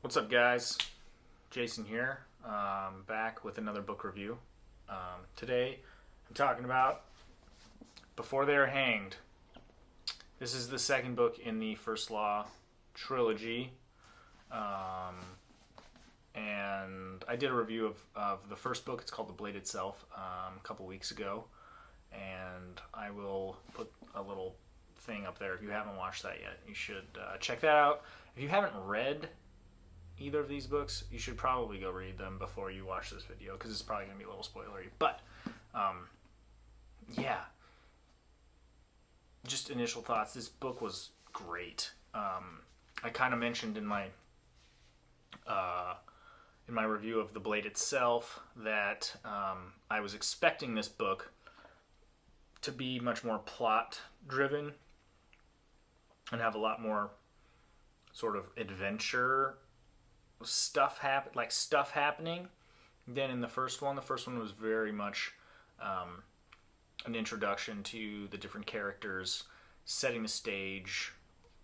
What's up, guys? Jason here, back with another book review. Today, I'm talking about Before They Are Hanged. This is the second book in the First Law Trilogy, and I did a review of the first book. It's called The Blade Itself, a couple weeks ago, and I will put a little thing up there if you haven't watched that yet. You should check that out. If you haven't read either of these books, you should probably go read them before you watch this video, because it's probably going to be a little spoilery. But, yeah. Just initial thoughts. This book was great. I kind of mentioned in my review of The Blade Itself that I was expecting this book to be much more plot-driven and have a lot more sort of adventure stuff happening than in the first one. The first one was very much an introduction to the different characters, setting the stage,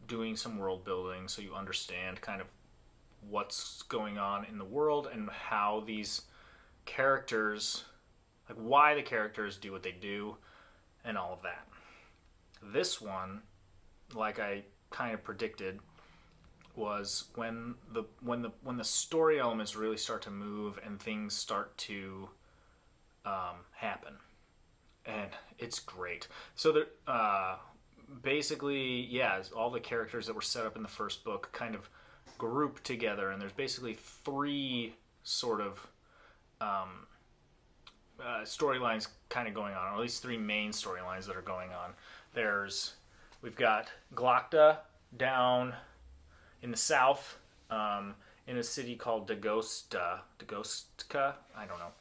doing some world building so you understand kind of what's going on in the world and how these characters, like why the characters do what they do and all of that. This one, like I kind of predicted, was when the story elements really start to move and things start to happen, and it's great. So basically, yeah, all the characters that were set up in the first book kind of group together, and there's basically three sort of storylines kind of going on, or at least three main storylines that are going on. We've got Glokta down in the south, in a city called Dagostka, I don't know.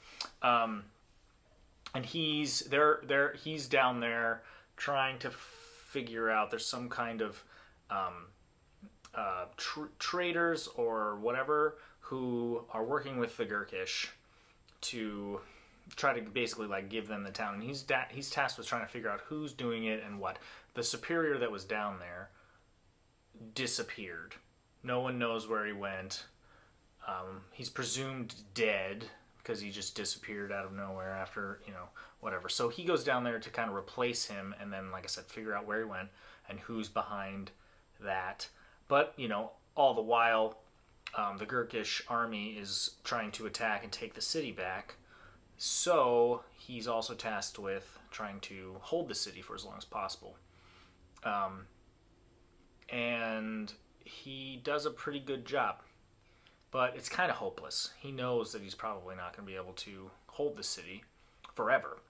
And he's down there trying to figure out, there's some kind of traders or whatever who are working with the Gurkish to try to basically like give them the town, and he's tasked with trying to figure out who's doing it and what. The superior that was down there disappeared. No one knows where he went. He's presumed dead because he just disappeared out of nowhere after, whatever. So he goes down there to kind of replace him and then, like I said, figure out where he went and who's behind that. But, all the while, the Gurkish army is trying to attack and take the city back. So he's also tasked with trying to hold the city for as long as possible. And he does a pretty good job, but it's kind of hopeless. He knows that he's probably not going to be able to hold the city forever.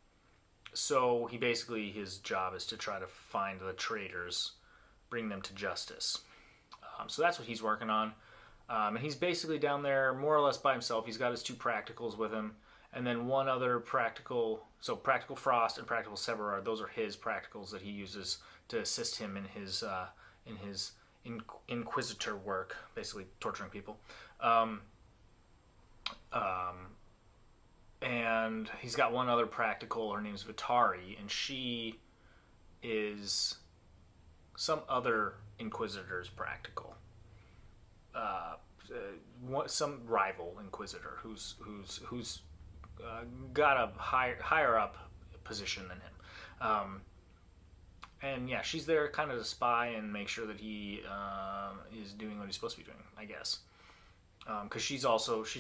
So his job is to try to find the traitors, bring them to justice. So that's what he's working on. And he's basically down there more or less by himself. He's got his two practicals with him, and then one other practical. So Practical Frost and Practical Severard, those are his practicals that he uses to assist him in his inquisitor work, basically torturing people. And he's got one other practical. Her name's Vitari, and she is some other inquisitor's practical. Some rival inquisitor who's got a higher up position than him. And yeah, she's there kind of to spy and make sure that he is doing what he's supposed to be doing, I guess. Because she's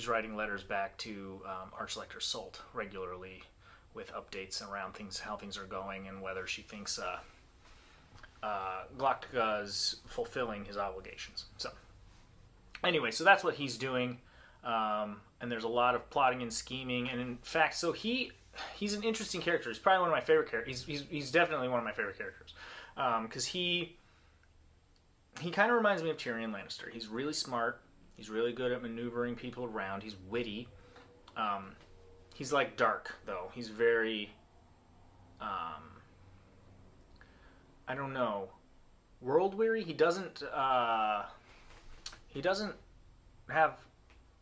writing letters back to Archlector Sult regularly with updates around how things are going, and whether she thinks Glokta's fulfilling his obligations. So anyway, so that's what he's doing, and there's a lot of plotting and scheming, and in fact, so he's an interesting character. He's probably one of my favorite characters. He's definitely one of my favorite characters, because he kind of reminds me of Tyrion Lannister. He's really smart. He's really good at maneuvering people around. He's witty. He's like dark, though. He's very, I don't know, world weary. He doesn't have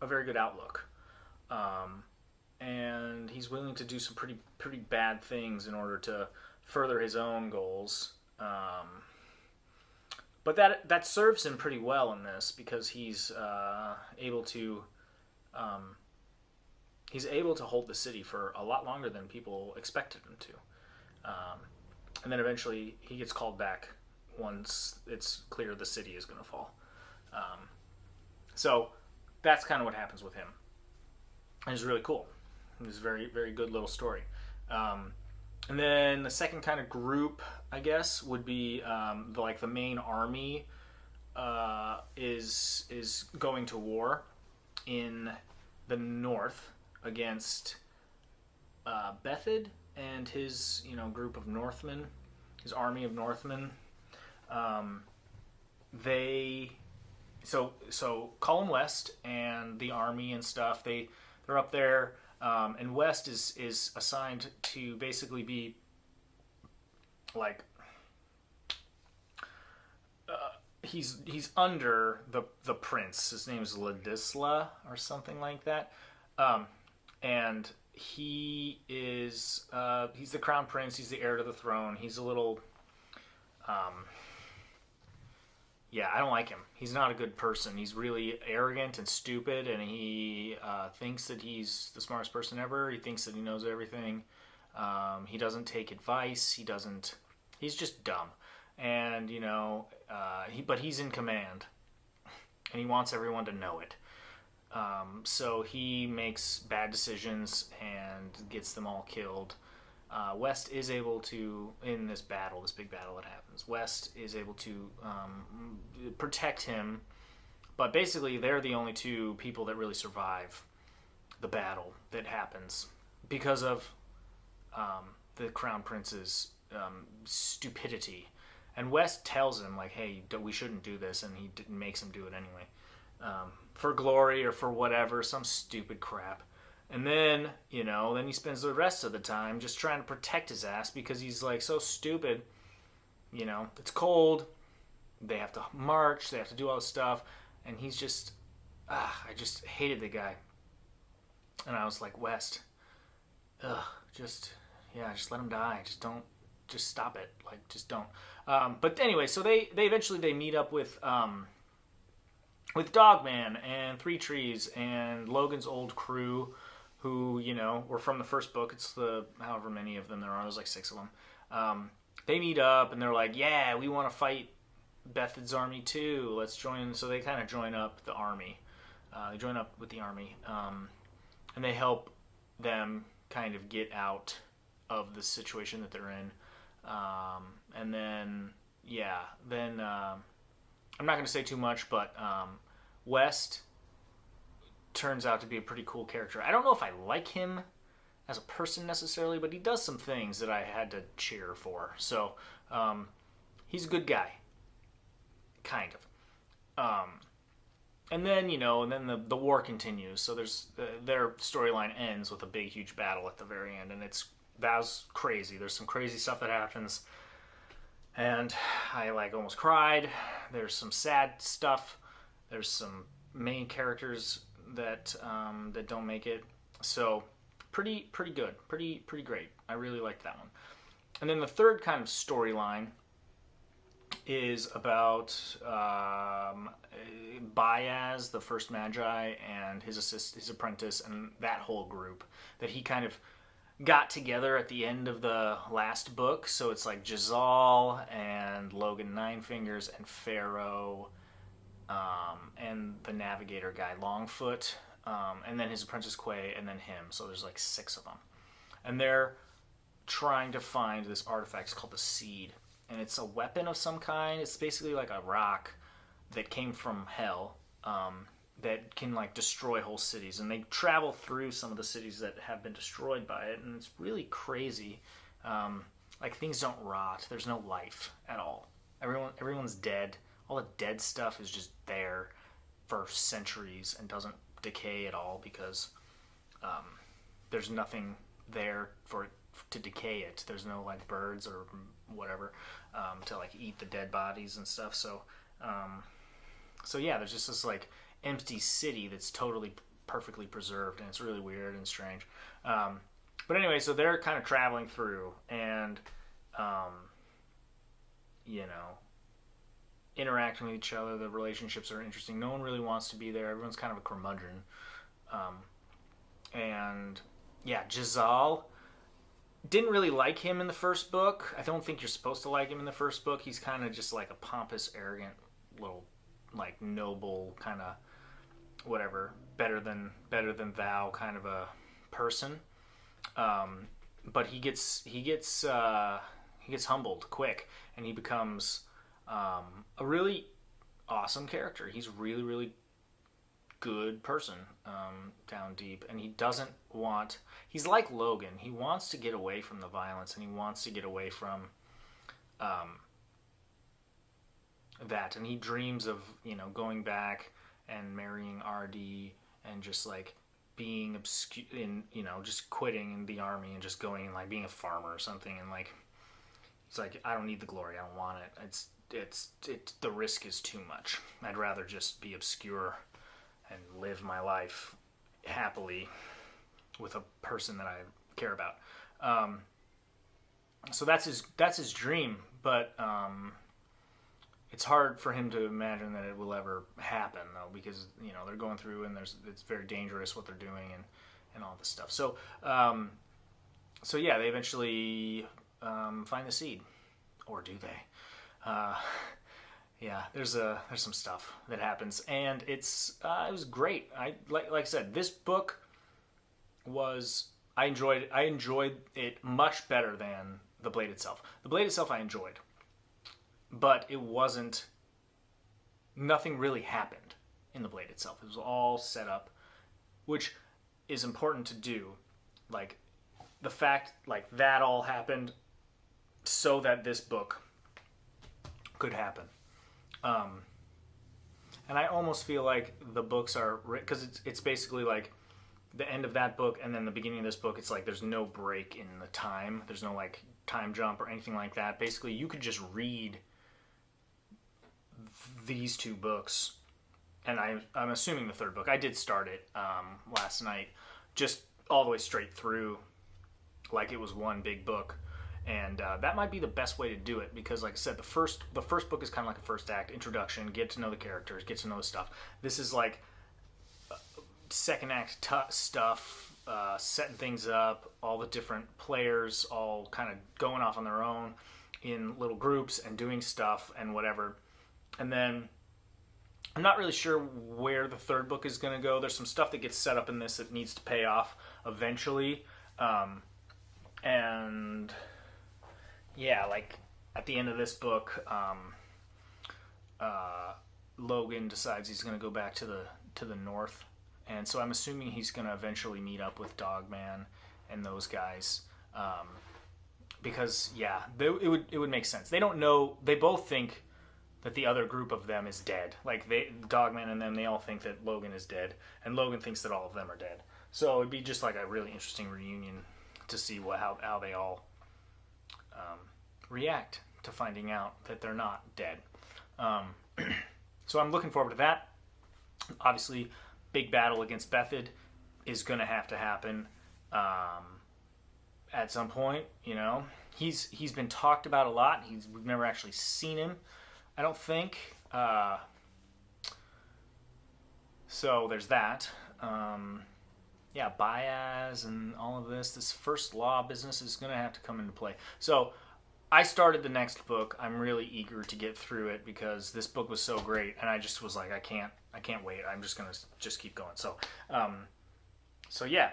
a very good outlook. And he's willing to do some pretty bad things in order to further his own goals. But that serves him pretty well in this because able to um, he's able to hold the city for a lot longer than people expected him to. Um, and then eventually he gets called back once it's clear the city is going to fall. So that's kind of what happens with him. And it's really cool. It's a very, very good little story. And then the second kind of group, I guess, would be the main army is going to war in the north against Bethid and his group of Northmen, his army of Northmen. They so Colin West and the army and stuff, they're up there. And West is assigned to basically be like he's under the prince. His name is Ladisla or something like that, and he's the crown prince. He's the heir to the throne. He's a little I don't like him. He's not a good person. He's really arrogant and stupid, and he thinks that he's the smartest person ever. He thinks that he knows everything. He doesn't take advice. He's just dumb. And, but he's in command, and he wants everyone to know it. So he makes bad decisions and gets them all killed. West is able to, in this big battle that happens, West is able to protect him, but basically they're the only two people that really survive the battle that happens because of the Crown Prince's stupidity. And West tells him, like, hey, we shouldn't do this, and he makes him do it anyway. For glory or for whatever, some stupid crap. And then, then he spends the rest of the time just trying to protect his ass because he's, like, so stupid. It's cold. They have to march. They have to do all this stuff. And he's just, I just hated the guy. And I was like, West, just let him die. Just stop it. Like, just don't. But anyway, so they eventually meet up with Dogman and Three Trees and Logan's old crew, who, were from the first book. It's the however many of them there are. There's like 6 of them. They meet up, and they're like, yeah, we want to fight Bethid's army too. Let's join. So they kind of join up the army. They join up with the army, and they help them kind of get out of the situation that they're in. And then, I'm not going to say too much, but West turns out to be a pretty cool character. I don't know if I like him as a person necessarily, but he does some things that I had to cheer for. So he's a good guy, kind of. And then the war continues. So their storyline ends with a big, huge battle at the very end, and that was crazy. There's some crazy stuff that happens, and I almost cried. There's some sad stuff. There's some main characters that don't make it. So pretty good, pretty great. I really liked that one. And then the third kind of storyline is about Baez, the first Magi, and his apprentice, and that whole group that he kind of got together at the end of the last book. So it's like Jazal and Logan Ninefingers and Pharaoh, and the navigator guy Longfoot, and then his apprentice Quay, and then him. So there's like 6 of them, and they're trying to find this artifact. It's called the Seed, and it's a weapon of some kind. It's basically like a rock that came from hell, that can like destroy whole cities, and they travel through some of the cities that have been destroyed by it, and it's really crazy. Like, things don't rot. There's no life at all. Everyone's dead. All the dead stuff is just there for centuries and doesn't decay at all because there's nothing there for it to decay it. There's no like birds or whatever to like eat the dead bodies and stuff. So there's just this like empty city that's totally perfectly preserved, and it's really weird and strange. But anyway, so they're kind of traveling through, and interacting with each other. The relationships are interesting. No one really wants to be there. Everyone's kind of a curmudgeon. And yeah, Jazal, didn't really like him in the first book. I don't think you're supposed to like him in the first book. He's kind of just like a pompous, arrogant little, like, noble kind of whatever, better than thou kind of a person. But he gets humbled quick, and he becomes a really awesome character. He's really, really good person, down deep, and he doesn't want. He's like Logan. He wants to get away from the violence, and he wants to get away from that, and he dreams of, going back and marrying RD and just like being obscure in, just quitting the army and just going and like being a farmer or something, and like it's like, I don't need the glory, I don't want it. It's the risk is too much. I'd rather just be obscure and live my life happily with a person that I care about. So that's his dream, but it's hard for him to imagine that it will ever happen, though, because they're going through, and it's very dangerous what they're doing, and all this stuff. So yeah, they eventually find the seed, or do they? Yeah, there's some stuff that happens, and it was great. Like I said, this book I enjoyed it much better than The Blade itself. The Blade itself I enjoyed, but it wasn't. Nothing really happened in The Blade itself. It was all set up, which is important to do. Like, the fact, like, that all happened so that this book could happen. And I almost feel like the books are, because it's basically like the end of that book and then the beginning of this book. It's like there's no break in the time. There's no like time jump or anything like that. Basically, you could just read these two books, and I'm assuming the third book. I did start it last night, just all the way straight through, like it was one big book. And that might be the best way to do it, because, like I said, the first book is kind of like a first act introduction, get to know the characters, get to know the stuff. This is like second act stuff, setting things up, all the different players all kind of going off on their own in little groups and doing stuff and whatever. And then I'm not really sure where the third book is going to go. There's some stuff that gets set up in this that needs to pay off eventually. And yeah, like at the end of this book, Logan decides he's going to go back to the north, and so I'm assuming he's going to eventually meet up with Dogman and those guys, because yeah, it would make sense. They don't know. They both think that the other group of them is dead. Like Dogman and them, they all think that Logan is dead, and Logan thinks that all of them are dead. So it'd be just like a really interesting reunion to see how they all react to finding out that they're not dead. So I'm looking forward to that. Obviously, big battle against Bethid is going to have to happen at some point. He's been talked about a lot. We've never actually seen him, I don't think. So there's that. Yeah, Baez and all of this First Law business is going to have to come into play. So I started the next book. I'm really eager to get through it because this book was so great, and I just was like, I can't wait. I'm just going to just keep going. So, so yeah,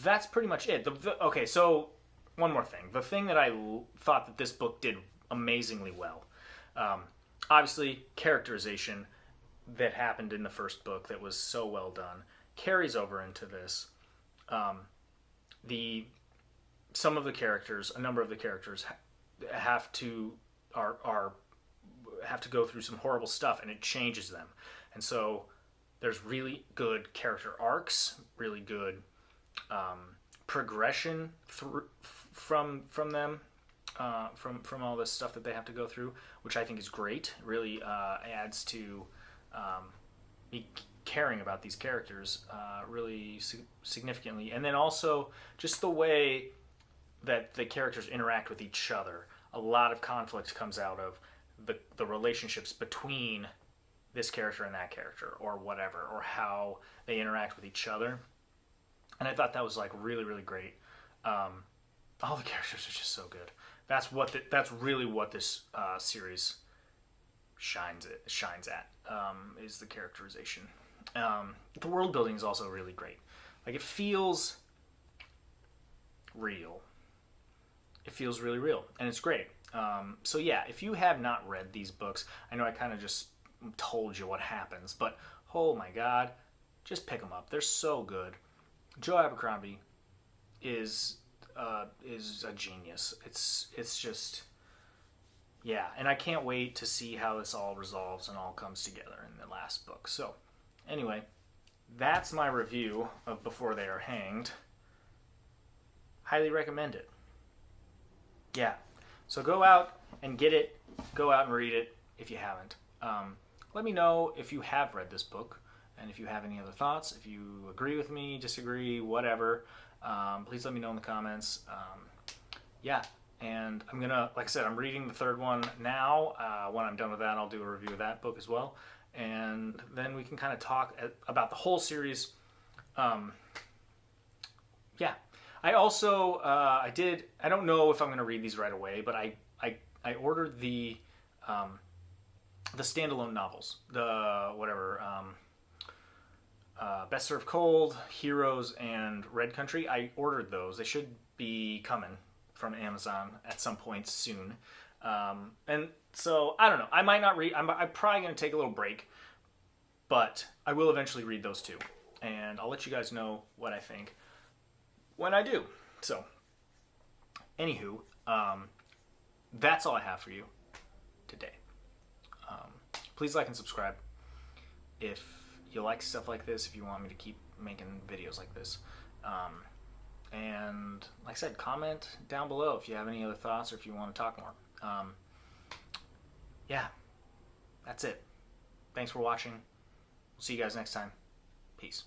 that's pretty much it. Okay, so one more thing. The thing that I thought that this book did amazingly well, obviously characterization that happened in the first book that was so well done carries over into this. Some of the characters, a number of the characters, have to go through some horrible stuff, and it changes them. And so there's really good character arcs, really good progression from them, from all this stuff that they have to go through, which I think is great. It really adds to me caring about these characters really significantly. And then also just the way that the characters interact with each other. A lot of conflict comes out of the relationships between this character and that character, or whatever, or how they interact with each other. And I thought that was like really, really great. All the characters are just so good. That's really what this series shines at, is the characterization. The world building is also really great. Like, it feels real. It feels really real, and it's great. So yeah, if you have not read these books, I know I kind of just told you what happens, but oh my god, just pick them up. They're so good. Joe Abercrombie is a genius. It's just, yeah, and I can't wait to see how this all resolves and all comes together in the last book. So anyway, that's my review of Before They Are Hanged. Highly recommend it. Yeah, so go out and get it. Go out and read it if you haven't. Let me know if you have read this book, and if you have any other thoughts, if you agree with me, disagree, whatever. Please let me know in the comments. Yeah, and I'm gonna, like I said, I'm reading the third one now. When I'm done with that, I'll do a review of that book as well, and then we can kind of talk about the whole series. Yeah, I also I don't know if I'm gonna read these right away, but I ordered the standalone novels, the whatever. Best Served Cold, Heroes, and Red Country. I ordered those. They should be coming from Amazon at some point soon. And so, I don't know. I might not read. I'm probably going to take a little break, but I will eventually read those too. And I'll let you guys know what I think when I do. So, anywho, that's all I have for you today. Please like and subscribe if you like stuff like this, if you want me to keep making videos like this. And like I said, comment down below if you have any other thoughts or if you want to talk more. Yeah, that's it. Thanks for watching. We'll see you guys next time. Peace.